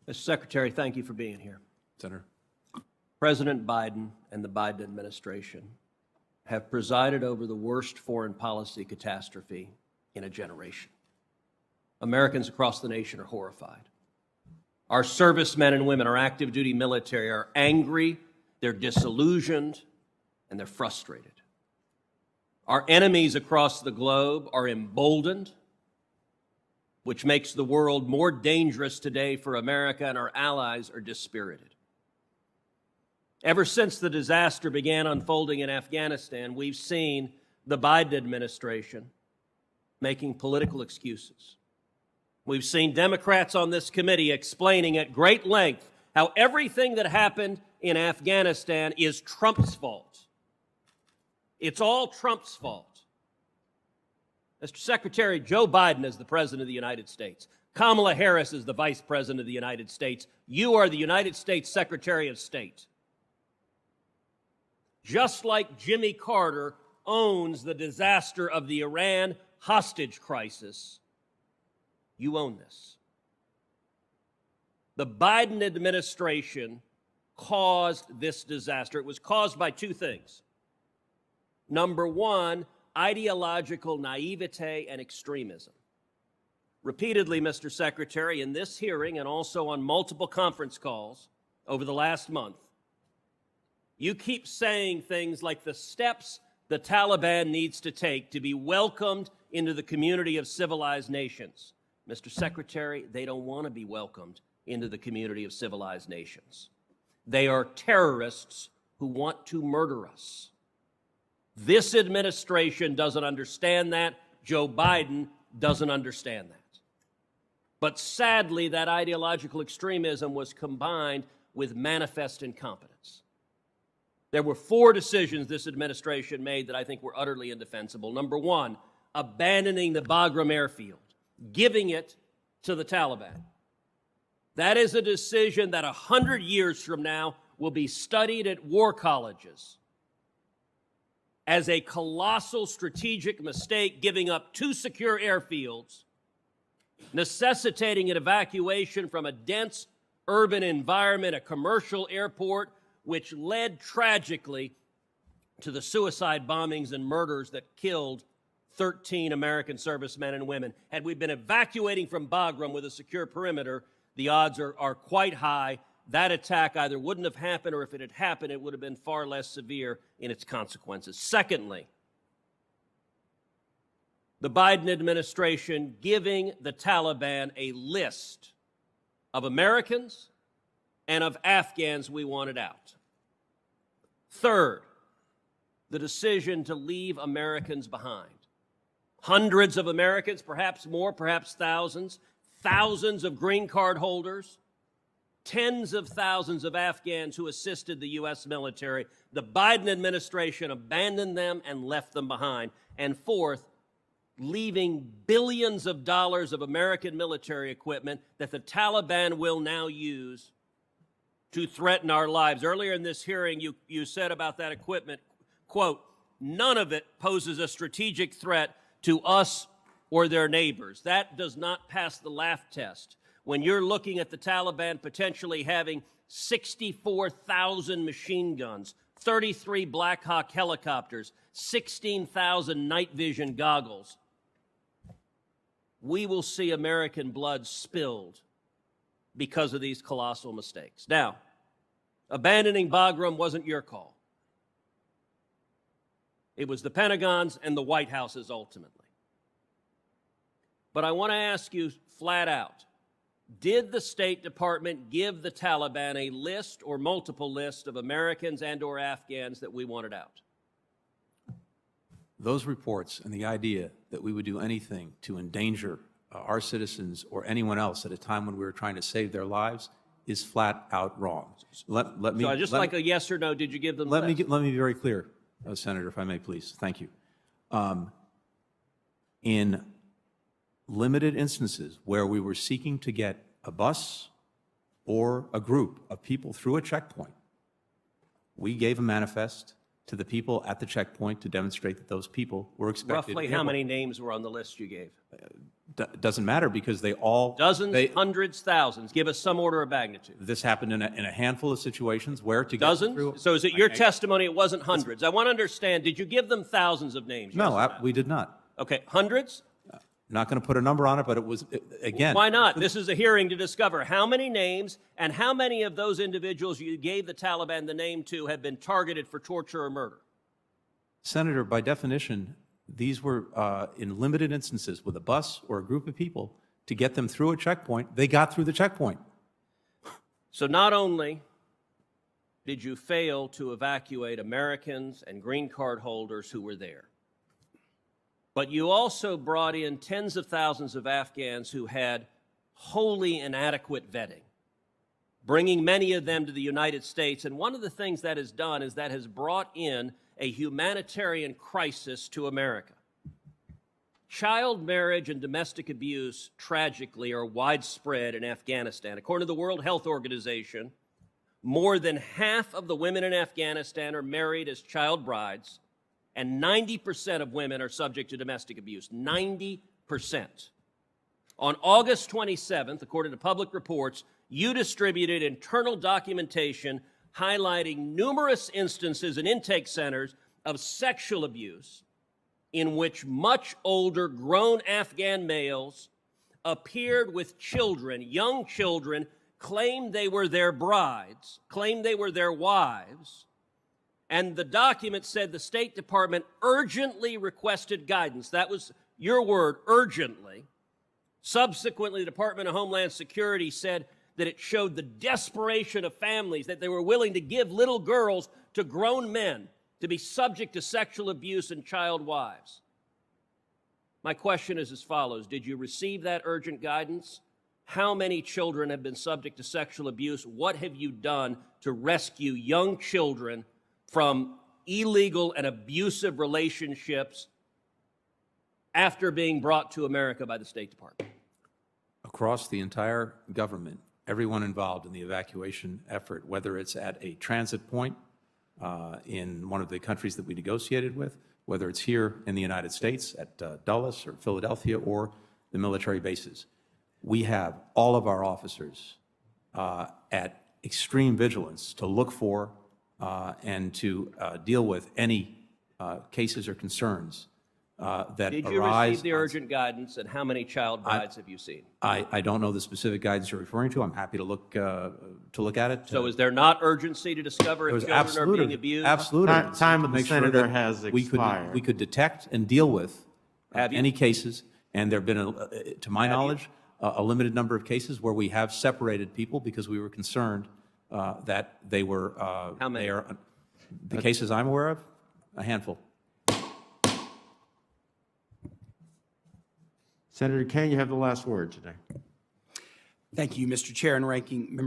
Mr. Secretary, thank you for being here. Senator. President Biden and the Biden administration have presided over the worst foreign policy catastrophe in a generation. Americans across the nation are horrified. Our servicemen and women, our active duty military are angry, they're disillusioned, and they're frustrated. Our enemies across the globe are emboldened, which makes the world more dangerous today for America, and our allies are dispirited. Ever since the disaster began unfolding in Afghanistan, we've seen the Biden administration making political excuses. We've seen Democrats on this committee explaining at great length how everything that happened in Afghanistan is Trump's fault. It's all Trump's fault. Mr. Secretary, Joe Biden is the President of the United States. Kamala Harris is the Vice President of the United States. You are the United States Secretary of State. Just like Jimmy Carter owns the disaster of the Iran hostage crisis, you own this. The Biden administration caused this disaster. It was caused by two things. Number one, ideological naivete and extremism. Repeatedly, Mr. Secretary, in this hearing and also on multiple conference calls over the last month, you keep saying things like the steps the Taliban needs to take to be welcomed into the community of civilized nations. Mr. Secretary, they don't want to be welcomed into the community of civilized nations. They are terrorists who want to murder us. This administration doesn't understand that. Joe Biden doesn't understand that. But sadly, that ideological extremism was combined with manifest incompetence. There were 4 decisions this administration made that I think were utterly indefensible. Number one, abandoning the Bagram airfield, giving it to the Taliban. That is a decision that 100 years from now will be studied at war colleges as a colossal strategic mistake, giving up 2 secure airfields, necessitating an evacuation from a dense urban environment, a commercial airport, which led tragically to the suicide bombings and murders that killed 13 American servicemen and women. Had we been evacuating from Bagram with a secure perimeter, the odds are quite high that attack either wouldn't have happened, or if it had happened, it would have been far less severe in its consequences. Secondly, the Biden administration giving the Taliban a list of Americans and of Afghans we wanted out. Third, the decision to leave Americans behind. Hundreds of Americans, perhaps more, perhaps thousands, thousands of green card holders, tens of thousands of Afghans who assisted the U.S. military. The Biden administration abandoned them and left them behind. And fourth, leaving billions of dollars of American military equipment that the Taliban will now use to threaten our lives. Earlier in this hearing, you said about that equipment, quote, none of it poses a strategic threat to us or their neighbors. That does not pass the laugh test. When you're looking at the Taliban potentially having 64,000 machine guns, 33 Black Hawk helicopters, 16,000 night vision goggles, we will see American blood spilled because of these colossal mistakes. Now, abandoning Bagram wasn't your call. It was the Pentagon's and the White House's ultimately. But I want to ask you flat out, did the State Department give the Taliban a list or multiple lists of Americans and or Afghans that we wanted out? Those reports and the idea that we would do anything to endanger our citizens or anyone else at a time when we were trying to save their lives is flat out wrong. Let me like a yes or no, did you give them let me be very clear, Senator, if I may, please. Thank you. In limited instances where we were seeking to get a bus or a group of people through a checkpoint, we gave a manifest to the people at the checkpoint to demonstrate that those people were expected. Roughly how many names were on the list you gave? Doesn't matter because they all... Dozens, hundreds, thousands. Give us some order of magnitude. This happened in a handful of situations where to get Dozens? through... So is it your testimony it wasn't hundreds? I want to understand, did you give them thousands of names? No, we did not. Okay, hundreds? Not going to put a number on it, but it was, again... Why not? This is a hearing to discover how many names and how many of those individuals you gave the Taliban the name to have been targeted for torture or murder. Senator, by definition, these were in limited instances with a bus or a group of people to get them through a checkpoint. They got through the checkpoint. So not only did you fail to evacuate Americans and green card holders who were there, but you also brought in tens of thousands of Afghans who had wholly inadequate vetting, bringing many of them to the United States. And one of the things that has done is that has brought in a humanitarian crisis to America. Child marriage and domestic abuse, tragically, are widespread in Afghanistan. According to the World Health Organization, more than half of the women in Afghanistan are married as child brides, and 90% of women are subject to domestic abuse. 90%. On August 27th, according to public reports, you distributed internal documentation highlighting numerous instances in intake centers of sexual abuse in which much older grown Afghan males appeared with children, young children, claimed they were their brides, claimed they were their wives, and the document said the State Department urgently requested guidance. That was your word, urgently. Subsequently, the Department of Homeland Security said that it showed the desperation of families, that they were willing to give little girls to grown men to be subject to sexual abuse and child wives. My question is as follows. Did you receive that urgent guidance? How many children have been subject to sexual abuse? What have you done to rescue young children from illegal and abusive relationships after being brought to America by the State Department? Across the entire government, everyone involved in the evacuation effort, whether it's at a transit point in one of the countries that we negotiated with, whether it's here in the United States at Dulles or Philadelphia or the military bases. We have all of our officers at extreme vigilance to look for and to deal with any cases or concerns that arise. Did you receive the urgent guidance, and how many child brides have you seen? I don't know the specific guidance you're referring to. I'm happy to look at it. So is there not urgency to discover if children are being abused? Absolutely. Time of the Make sure senator that has expired. we could detect and deal with Have you? any cases, and there have been, to my knowledge, a limited number of cases where we have separated people because we were concerned that they were. How many? The cases I'm aware of, a handful. Senator Kane, you have the last word today. Thank you, Mr. Chair and Ranking Member